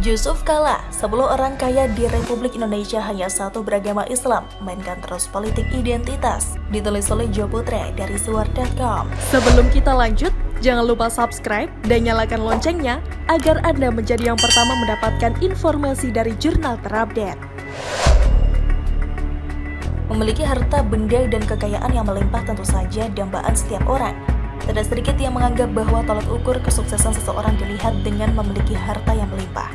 Yusuf Kala, 10 orang kaya di Republik Indonesia hanya satu beragama Islam, mainkan terus politik identitas. Ditulis oleh Jo Putra dari Suar.com. Sebelum kita lanjut, jangan lupa subscribe dan nyalakan loncengnya agar Anda menjadi yang pertama mendapatkan informasi dari jurnal terupdate. Memiliki harta benda dan kekayaan yang melimpah tentu saja dambaan setiap orang. Tidak sedikit yang menganggap bahwa tolak ukur kesuksesan seseorang dilihat dengan memiliki harta yang melimpah.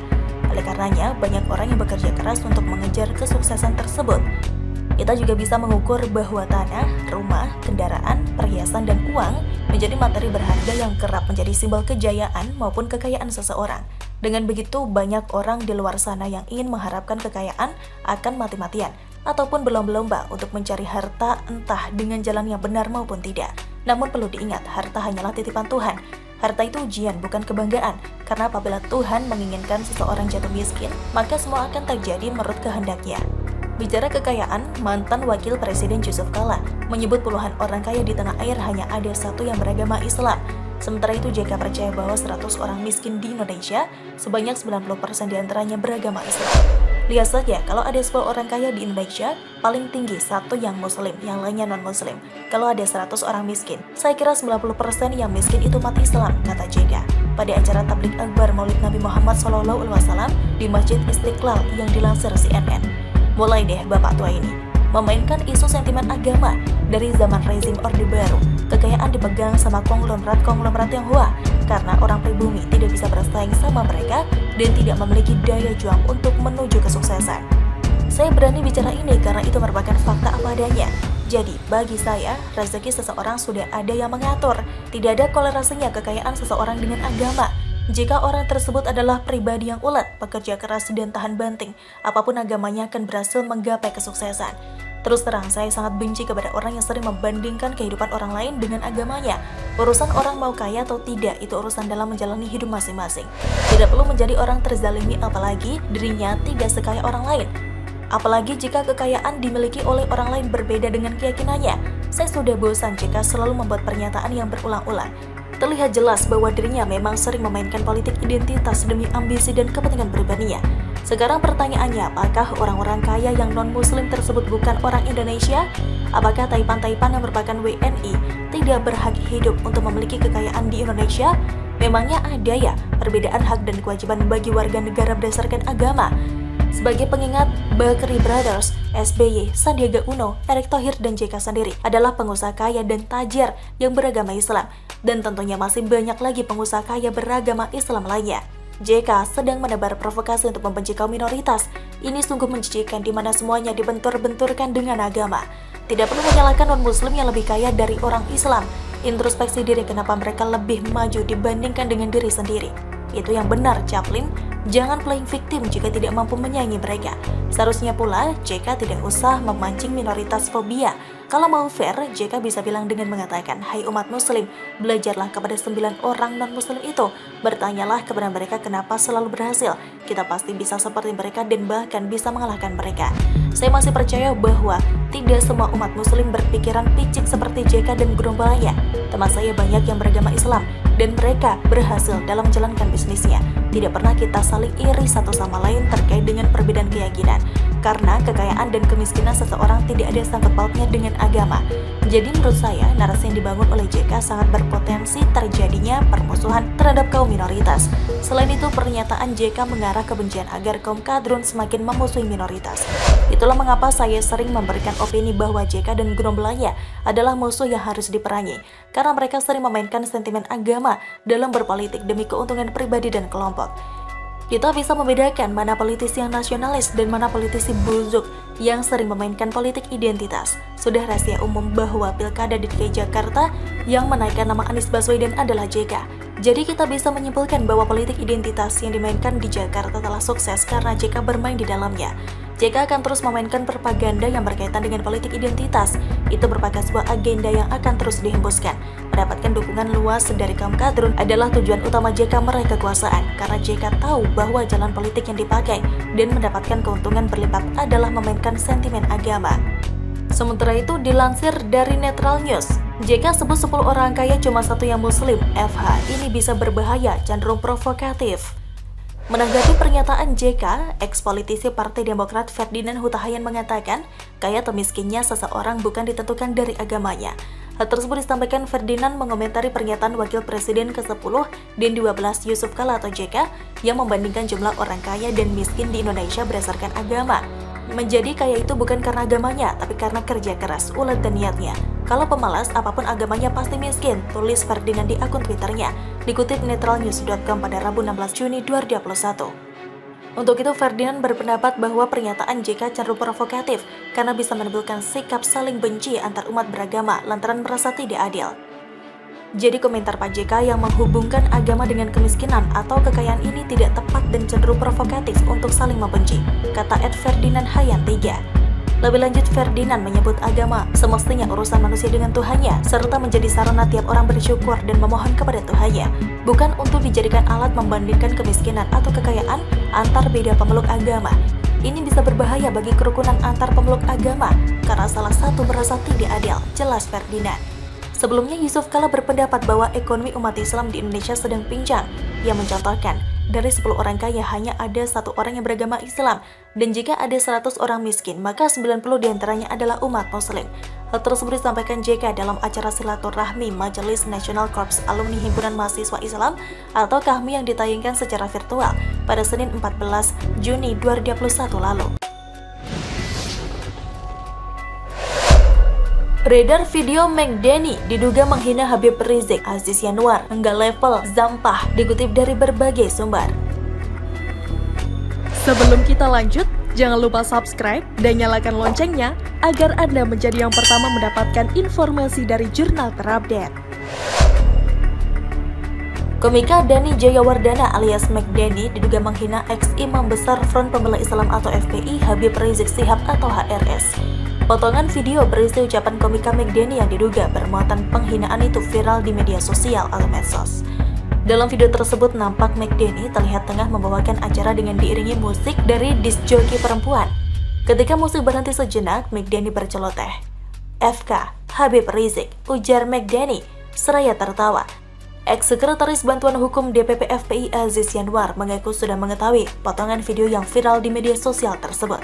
Oleh karenanya, banyak orang yang bekerja keras untuk mengejar kesuksesan tersebut. Kita juga bisa mengukur bahwa tanah, rumah, kendaraan, perhiasan, dan uang menjadi materi berharga yang kerap menjadi simbol kejayaan maupun kekayaan seseorang. Dengan begitu, banyak orang di luar sana yang ingin mengharapkan kekayaan akan mati-matian ataupun berlomba-lomba untuk mencari harta entah dengan jalan yang benar maupun tidak. Namun perlu diingat, harta hanyalah titipan Tuhan. Harta itu ujian, bukan kebanggaan. Karena apabila Tuhan menginginkan seseorang jatuh miskin, maka semua akan terjadi menurut kehendaknya. Bicara kekayaan, mantan Wakil Presiden Yusuf Kala menyebut puluhan orang kaya di tanah air hanya ada satu yang beragama Islam. Sementara itu JK percaya bahwa 100 orang miskin di Indonesia, sebanyak 90% diantaranya beragama Islam. Lihat saja, kalau ada 10 orang kaya di Indonesia, paling tinggi satu yang muslim, yang lainnya non-muslim. Kalau ada 100 orang miskin, saya kira 90% yang miskin itu umat Islam, kata JK. Pada acara tablik akbar Maulid Nabi Muhammad SAW di Masjid Istiqlal yang dilansir CNN. Mulai deh Bapak tua ini memainkan isu sentimen agama dari zaman rezim Orde Baru. Kekayaan dipegang sama konglomerat Tionghoa karena orang pribumi tidak bisa bersaing sama mereka dan tidak memiliki daya juang untuk menuju kesuksesan. Saya berani bicara ini karena itu merupakan fakta apa adanya. Jadi, bagi saya, rezeki seseorang sudah ada yang mengatur. Tidak ada kolerasinya kekayaan seseorang dengan agama. Jika orang tersebut adalah pribadi yang ulet, pekerja keras dan tahan banting, apapun agamanya akan berhasil menggapai kesuksesan. Terus terang, saya sangat benci kepada orang yang sering membandingkan kehidupan orang lain dengan agamanya. Urusan orang mau kaya atau tidak, itu urusan dalam menjalani hidup masing-masing. Tidak perlu menjadi orang terzalimi apalagi dirinya tidak sekaya orang lain. Apalagi jika kekayaan dimiliki oleh orang lain berbeda dengan keyakinannya. Saya sudah bosan jika selalu membuat pernyataan yang berulang-ulang. Terlihat jelas bahwa dirinya memang sering memainkan politik identitas demi ambisi dan kepentingan pribadinya. Sekarang pertanyaannya, apakah orang-orang kaya yang non-muslim tersebut bukan orang Indonesia? Apakah taipan-taipan yang merupakan WNI tidak berhak hidup untuk memiliki kekayaan di Indonesia? Memangnya ada ya perbedaan hak dan kewajiban bagi warga negara berdasarkan agama? Sebagai pengingat, Bakri Brothers, SBY, Sandiaga Uno, Erick Thohir, dan JK sendiri adalah pengusaha kaya dan tajir yang beragama Islam. Dan tentunya masih banyak lagi pengusaha kaya beragama Islam lainnya. JK sedang menebar provokasi untuk membenci kaum minoritas. Ini sungguh menjijikan di mana semuanya dibentur-benturkan dengan agama. Tidak perlu menyalahkan non-muslim yang lebih kaya dari orang Islam. Introspeksi diri kenapa mereka lebih maju dibandingkan dengan diri sendiri. Itu yang benar, Chaplin. Jangan playing victim jika tidak mampu menyaingi mereka. Seharusnya pula, JK tidak usah memancing minoritas fobia. Kalau mau fair, JK bisa bilang dengan mengatakan, "Hai umat muslim, belajarlah kepada 9 orang non-muslim itu. Bertanyalah kepada mereka kenapa selalu berhasil. Kita pasti bisa seperti mereka dan bahkan bisa mengalahkan mereka." Saya masih percaya bahwa tidak semua umat muslim berpikiran picik seperti JK dan gerombolannya. Teman saya banyak yang beragama Islam dan mereka berhasil dalam menjalankan bisnisnya. Tidak pernah kita saling iri satu sama lain terkait dengan perbedaan keyakinan. Karena kekayaan dan kemiskinan seseorang tidak ada sangkut pautnya dengan agama. Jadi menurut saya, narasi yang dibangun oleh JK sangat berpotensi terjadinya permusuhan terhadap kaum minoritas. Selain itu, pernyataan JK mengarah kebencian agar kaum kadrun semakin memusuhi minoritas. Itulah mengapa saya sering memberikan opini bahwa JK dan gerombolannya adalah musuh yang harus diperangi. Karena mereka sering memainkan sentimen agama dalam berpolitik demi keuntungan pribadi dan kelompok. Kita bisa membedakan mana politisi yang nasionalis dan mana politisi buzuk yang sering memainkan politik identitas. Sudah rahasia umum bahwa pilkada di DKI Jakarta yang menaikkan nama Anies Baswedan adalah JK. Jadi kita bisa menyimpulkan bahwa politik identitas yang dimainkan di Jakarta telah sukses karena JK bermain di dalamnya. JK akan terus memainkan propaganda yang berkaitan dengan politik identitas. Itu merupakan sebuah agenda yang akan terus dihembuskan. Mendapatkan dukungan luas dari kaum kadrun adalah tujuan utama JK meraih kekuasaan. Karena JK tahu bahwa jalan politik yang dipakai dan mendapatkan keuntungan berlipat adalah memainkan sentimen agama. Sementara itu dilansir dari Netral News, JK sebut 10 orang kaya cuma satu yang muslim, FH. Ini bisa berbahaya, cenderung provokatif. Menanggapi pernyataan JK, eks-politisi Partai Demokrat Ferdinand Huta Hayan mengatakan, kaya atau miskinnya seseorang bukan ditentukan dari agamanya. Hal tersebut disampaikan Ferdinand mengomentari pernyataan Wakil Presiden ke-10 dan 12 Yusuf Kala atau JK yang membandingkan jumlah orang kaya dan miskin di Indonesia berdasarkan agama. Menjadi kaya itu bukan karena agamanya, tapi karena kerja keras, ulet dan niatnya. Kalau pemalas, apapun agamanya pasti miskin, tulis Ferdinand di akun Twitternya, dikutip netralnews.com pada Rabu 16 Juni 2021. Untuk itu, Ferdinand berpendapat bahwa pernyataan JK cenderung provokatif karena bisa menimbulkan sikap saling benci antar umat beragama lantaran merasa tidak adil. Jadi komentar Pak JK yang menghubungkan agama dengan kemiskinan atau kekayaan ini tidak tepat dan cenderung provokatif untuk saling membenci, kata @Ferdinand Hayan 3. Lebih lanjut, Ferdinand menyebut agama semestinya urusan manusia dengan Tuhannya, serta menjadi sarana tiap orang bersyukur dan memohon kepada Tuhannya, bukan untuk dijadikan alat membandingkan kemiskinan atau kekayaan antar beda pemeluk agama. Ini bisa berbahaya bagi kerukunan antar pemeluk agama, karena salah satu merasa tidak adil, jelas Ferdinand. Sebelumnya, Yusuf Kala berpendapat bahwa ekonomi umat Islam di Indonesia sedang pincang. Ia mencontohkan, dari 10 orang kaya hanya ada 1 orang yang beragama Islam, dan jika ada 100 orang miskin, maka 90 diantaranya adalah umat Muslim. Hal tersebut disampaikan JK dalam acara silaturahmi Majelis Nasional Korps Alumni Himpunan Mahasiswa Islam atau KAHMI yang ditayangkan secara virtual pada Senin 14 Juni 2021 lalu. Beredar video McDenny diduga menghina Habib Rizik, Aziz Yanuar hingga level zampah, dikutip dari berbagai sumber. Sebelum kita lanjut, jangan lupa subscribe dan nyalakan loncengnya agar Anda menjadi yang pertama mendapatkan informasi dari jurnal terupdate. Komika Dhani Jayawardana alias McDenny diduga menghina ex-imam besar Front Pembela Islam atau FPI Habib Rizik Syihab atau HRS. Potongan video berisi ucapan komika McDenny yang diduga bermuatan penghinaan itu viral di media sosial atau medsos. Dalam video tersebut nampak McDenny terlihat tengah membawakan acara dengan diiringi musik dari disc joki perempuan. Ketika musik berhenti sejenak, McDenny berceloteh, "FK, Habib Rizik," ujar McDenny, seraya tertawa. Ex-Sekretaris Bantuan Hukum DPP FPI Aziz Yanuar mengaku sudah mengetahui potongan video yang viral di media sosial tersebut.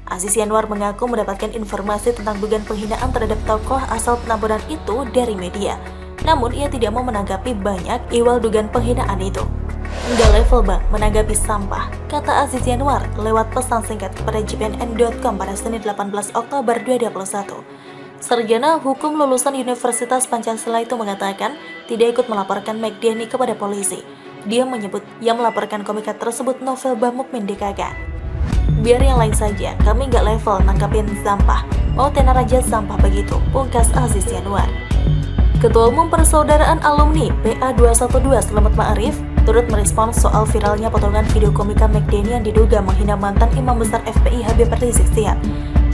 Aziz Yanuar mengaku mendapatkan informasi tentang dugaan penghinaan terhadap tokoh asal Petamburan itu dari media. Namun ia tidak mau menanggapi banyak ihwal dugaan penghinaan itu. Nggak level bang, menanggapi sampah, kata Aziz Yanuar lewat pesan singkat kepada jpnn.com pada Senin 18 Oktober 2021. Sarjana Hukum lulusan Universitas Pancasila itu mengatakan tidak ikut melaporkan McDenny kepada polisi. Dia menyebut yang melaporkan komika tersebut Novel Bamukmin DKK. Biar yang lain saja, kami nggak level nangkapin sampah. Mau tenar aja sampah begitu, pungkas Aziz Yanuar. Ketua Umum Persaudaraan Alumni PA212 Selamat Ma'arif turut merespons soal viralnya potongan video komika McDenny yang diduga menghina mantan imam besar FPI Habib Rizik Syihab.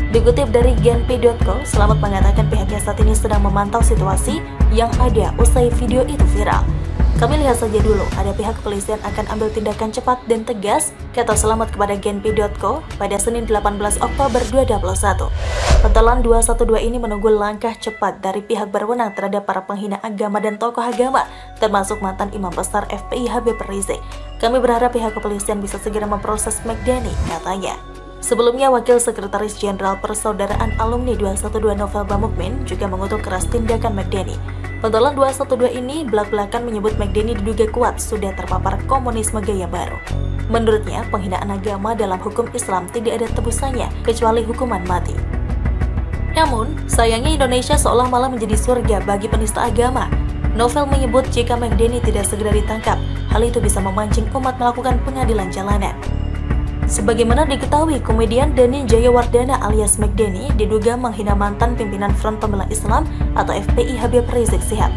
Dikutip dari genpi.co, Selamat mengatakan pihaknya saat ini sedang memantau situasi yang ada usai video itu viral. Kami lihat saja dulu, ada pihak kepolisian akan ambil tindakan cepat dan tegas, kata Selamat kepada genpi.co pada Senin 18 Oktober 2021. Pentolan 212 ini menunggu langkah cepat dari pihak berwenang terhadap para penghina agama dan tokoh agama, termasuk mantan imam besar FPI Habib Rizik. Kami berharap pihak kepolisian bisa segera memproses McDenny, katanya. Sebelumnya, Wakil Sekretaris Jenderal Persaudaraan Alumni 212 Novel Bamukmin juga mengutuk keras tindakan McDenny. Pentolan 212 ini belak-belakan menyebut McDenny diduga kuat sudah terpapar komunisme gaya baru. Menurutnya, penghinaan agama dalam hukum Islam tidak ada tebusannya kecuali hukuman mati. Namun, sayangnya Indonesia seolah malah menjadi surga bagi penista agama. Novel menyebut jika McDenny tidak segera ditangkap, hal itu bisa memancing umat melakukan pengadilan jalanan. Sebagaimana diketahui, komedian Dhani Jayawardana alias McDenny diduga menghina mantan pimpinan Front Pembela Islam atau FPI Habib Rizik Syihab.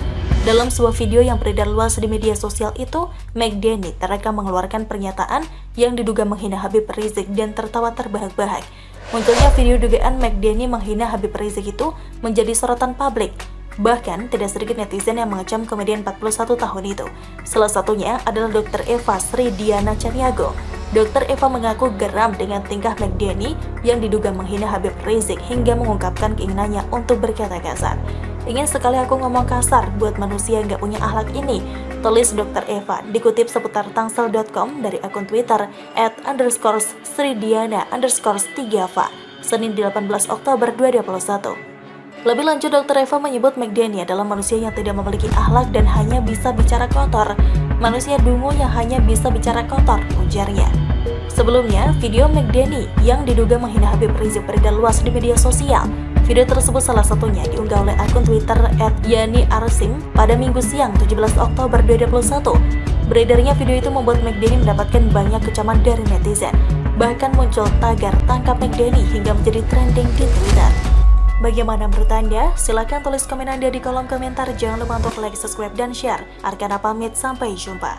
Dalam sebuah video yang beredar luas di media sosial itu, McDenny terekam mengeluarkan pernyataan yang diduga menghina Habib Rizik dan tertawa terbahak-bahak. Munculnya video dugaan McDenny menghina Habib Rizik itu menjadi sorotan publik. Bahkan, tidak sedikit netizen yang mengecam komedian 41 tahun itu. Salah satunya adalah Dr. Eva Sri Diana Caniago. Dr. Eva mengaku geram dengan tingkah McDenny yang diduga menghina Habib Rizik hingga mengungkapkan keinginannya untuk berkata kasar. Ingin sekali aku ngomong kasar buat manusia nggak punya akhlak ini, tulis Dr. Eva, dikutip seputar tangsel.com dari akun Twitter @_sridiana_3va, Senin 18 Oktober 2021. Lebih lanjut, Dr. Eva menyebut McDenny adalah manusia yang tidak memiliki akhlak dan hanya bisa bicara kotor. Manusia dungu yang hanya bisa bicara kotor, ujarnya. Sebelumnya, video McDenny yang diduga menghina Habib Rizik beredar luas di media sosial. Video tersebut salah satunya diunggah oleh akun Twitter @yani_arsim pada Minggu siang 17 Oktober 2021. Beredarnya video itu membuat McDenny mendapatkan banyak kecaman dari netizen. Bahkan muncul tagar "tangkap McDenny" hingga menjadi trending di Twitter. Bagaimana menurut Anda? Silahkan tulis komen Anda di kolom komentar. Jangan lupa untuk like, subscribe, dan share. Arkana pamit, sampai jumpa.